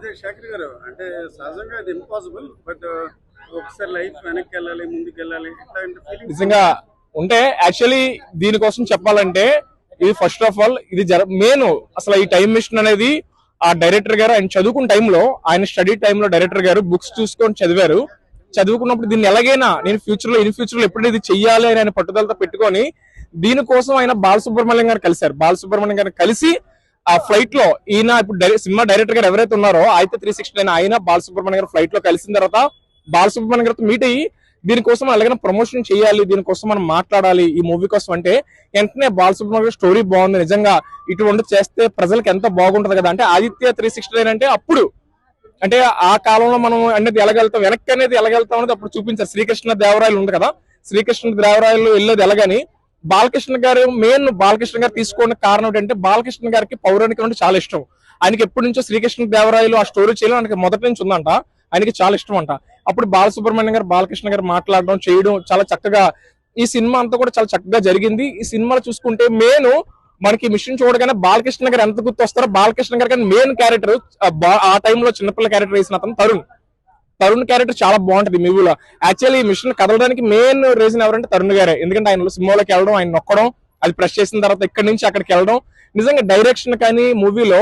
అదే శేఖర్ గారు అంటే సహజంగా అది ఇంపాసిబుల్ బట్ ఒకసారి లైఫ్ వెనక్కి వెళ్ళాలి ముందుకు వెళ్ళాలి ఇట్లాంటి ఫీలింగ్ నిజంగా ఉంటే యాక్చువల్లీ దీనికోసం చెప్పాలంటే ఇది ఫస్ట్ ఆఫ్ ఆల్ ఇది మెయిన్ అసలు ఈ టైం మిషన్ అనేది ఆ డైరెక్టర్ గారు ఆయన చదువుకున్న టైంలో ఆయన స్టడీ టైంలో డైరెక్టర్ గారు బుక్స్ చూసుకొని చదివారు. చదువుకున్నప్పుడు దీన్ని ఎలాగైనా నేను ఇన్ ఫ్యూచర్ లో ఎప్పుడు ఇది చెయ్యాలి అని ఆయన పట్టుదలతో పెట్టుకొని దీనికోసం ఆయన బాలసుబ్రహ్మణ్యం గారు కలిశారు. బాలసుబ్రహ్మణ్యం గారు కలిసి ఆ ఫ్లైట్ లో ఈయన ఇప్పుడు సినిమా డైరెక్టర్ గారు ఎవరైతే ఉన్నారో అయితే 369 ఆయన బాలసుబ్రహ్మణ్యం గారు ఫ్లైట్ లో కలిసిన తర్వాత బాలసుబ్రహ్మణ్యం గారితో మీట్ అయ్యి దీనికోసం అలాగే ప్రమోషన్ చేయాలి, దీనికోసం మనం మాట్లాడాలి ఈ మూవీ కోసం అంటే వెంటనే బాలసుబ్రహ్మణ్యం గారి స్టోరీ బాగుంది, నిజంగా ఇటువంటి చేస్తే ప్రజలకు ఎంత బాగుంటది కదా అంటే ఆదిత్య 369 అంటే అప్పుడు అంటే ఆ కాలంలో మనం అనేది ఎలాగెళ్తాం వెనక్కి అనేది ఎలాగెళ్తాం అనేది అప్పుడు చూపించారు. శ్రీకృష్ణ దేవరాయలు ఉంది కదా, శ్రీకృష్ణ దేవరాయలు వెళ్ళేది ఎలాగని బాలకృష్ణ గారు మెయిన్ బాలకృష్ణ గారు తీసుకోవడానికి కారణం ఏంటంటే బాలకృష్ణ గారికి పౌరాణికం అంటే చాలా ఇష్టం. ఆయనకి ఎప్పటి నుంచో శ్రీకృష్ణ దేవరాయలు ఆ స్టోరీ చేయడం ఆయనకి మొదటి నుంచి ఉందంట, ఆయనకి చాలా ఇష్టం అంట. అప్పుడు బాలసుబ్రహ్మణ్యం గారు బాలకృష్ణ గారు మాట్లాడడం చేయడం చాలా చక్కగా ఈ సినిమా అంతా కూడా చాలా చక్కగా జరిగింది. ఈ సినిమాలో చూసుకుంటే మెయిన్ మనకి మిషన్ చూడగానే బాలకృష్ణ గారు ఎంత గుర్తు వస్తారో బాలకృష్ణ గారు కానీ మెయిన్ క్యారెక్టర్ ఆ టైంలో చిన్నపిల్ల క్యారెక్టర్ వేసిన అతను తరుణ్ క్యారెక్టర్ చాలా బాగుంటది మూవీలో. యాక్చువల్లీ ఈ మిషన్ కదలడానికి మెయిన్ రీజన్ ఎవరంటే తరుణ్ గారే. ఎందుకంటే ఆయన సినిమాలోకి వెళ్ళడం, ఆయన నొక్కడం, అది ప్రెస్ చేసిన తర్వాత ఇక్కడి నుంచి అక్కడికి వెళ్ళడం, నిజంగా డైరెక్షన్ కానీ మూవీలో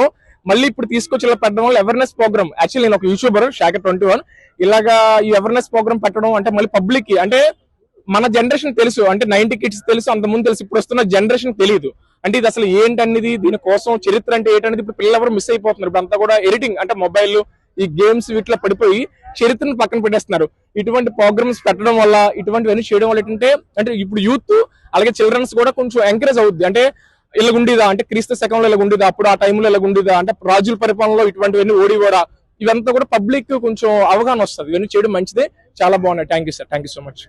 మళ్ళీ ఇప్పుడు తీసుకొచ్చి ఇలా పెట్టడం వల్ల అవేర్నెస్ ప్రోగ్రామ్. యాక్చువల్లీ నేను ఒక యూట్యూబర్ శేఖర్ 21 ఇలాగా ఈ అవేర్నెస్ ప్రోగ్రామ్ పెట్టడం అంటే మళ్ళీ పబ్లిక్ కి అంటే మన జనరేషన్ తెలుసు అంటే 90 కిడ్స్ తెలుసు, అంత ముందు తెలుసు, ఇప్పుడు వస్తున్న జనరేషన్ తెలియదు. అంటే ఇది అసలు ఏంటనేది దీనికోసం చరిత్ర అంటే ఏంటనేది ఇప్పుడు పిల్లలు ఎవరు మిస్ అయిపోతున్నారు. ఇప్పుడు అంతా కూడా ఎడిటింగ్ అంటే మొబైల్ ఈ గేమ్స్ వీటిలో పడిపోయి చరిత్రను పక్కన పెట్టేస్తున్నారు. ఇటువంటి ప్రోగ్రామ్స్ పెట్టడం వల్ల ఇటువంటివన్నీ చేయడం వల్ల ఏంటంటే అంటే ఇప్పుడు యూత్ అలాగే చిల్డ్రన్స్ కూడా కొంచెం ఎంకరేజ్ అవుద్ది. అంటే ఇలాగుండిదా అంటే క్రీస్తు శకంలో ఇలాగుండిదా, అప్పుడు ఆ టైంలో ఇలాగుండిదా, అంటే రాజుల పరిపాలనలో ఇటువంటివన్నీ ఓడివోడా, ఇవంతా కూడా పబ్లిక్ కొంచెం అవగాహన వస్తుంది. ఇవన్నీ చేయడం మంచిదే, చాలా బాగున్నాయి. Thank you sir, thank you so much.